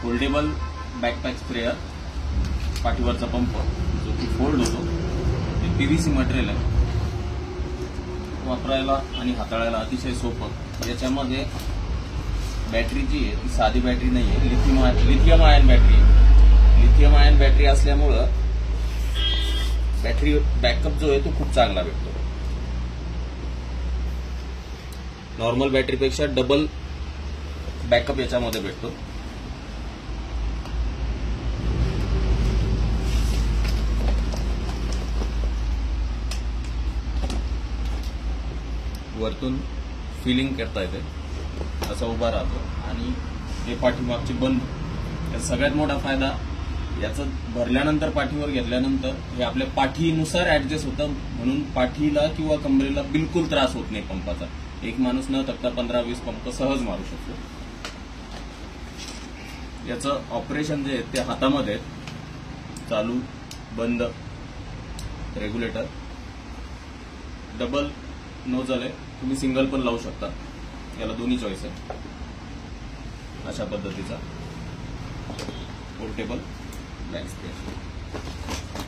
Foldable backpack sprayer, पाठीवरचा pump जो की fold होतो, ते PVC मटेरियल आहे, वापरायला आणि हाताळायला अतिशय सोपं। याच्यामध्ये बॅटरी जी आहे ती साधी बॅटरी नाही आहे, लिथियम आयन बॅटरी आहे। लिथियम आयन बॅटरी असल्यामुळं बॅटरी बॅकअप जो आहे तो खूप चांगला भेटतो, नॉर्मल बॅटरीपेक्षा डबल बॅकअप याच्यामध्ये भेटतो। वरतून फिलिंग करता येते, असा उभा राहतो आणि हे पाठीमागची बंद। याचा सगळ्यात मोठा फायदा, याचं भरल्यानंतर पाठीवर घेतल्यानंतर हे आपल्या पाठीनुसार ऍडजस्ट होतं, म्हणून पाठीला किंवा कमरेला बिलकुल त्रास होत नाही पंपाचा। एक माणूस न थकता 15-20 पंप सहज मारू शकतो। याचं ऑपरेशन जे आहे ते हातामध्ये, चालू बंद, रेग्युलेटर, डबल नोजल आहे, तुम्ही सिंगल पण लावू शकता, याला दोन्ही चॉईस आहे। अशा पद्धतीचा पोर्टेबल बॅक स्पेअर।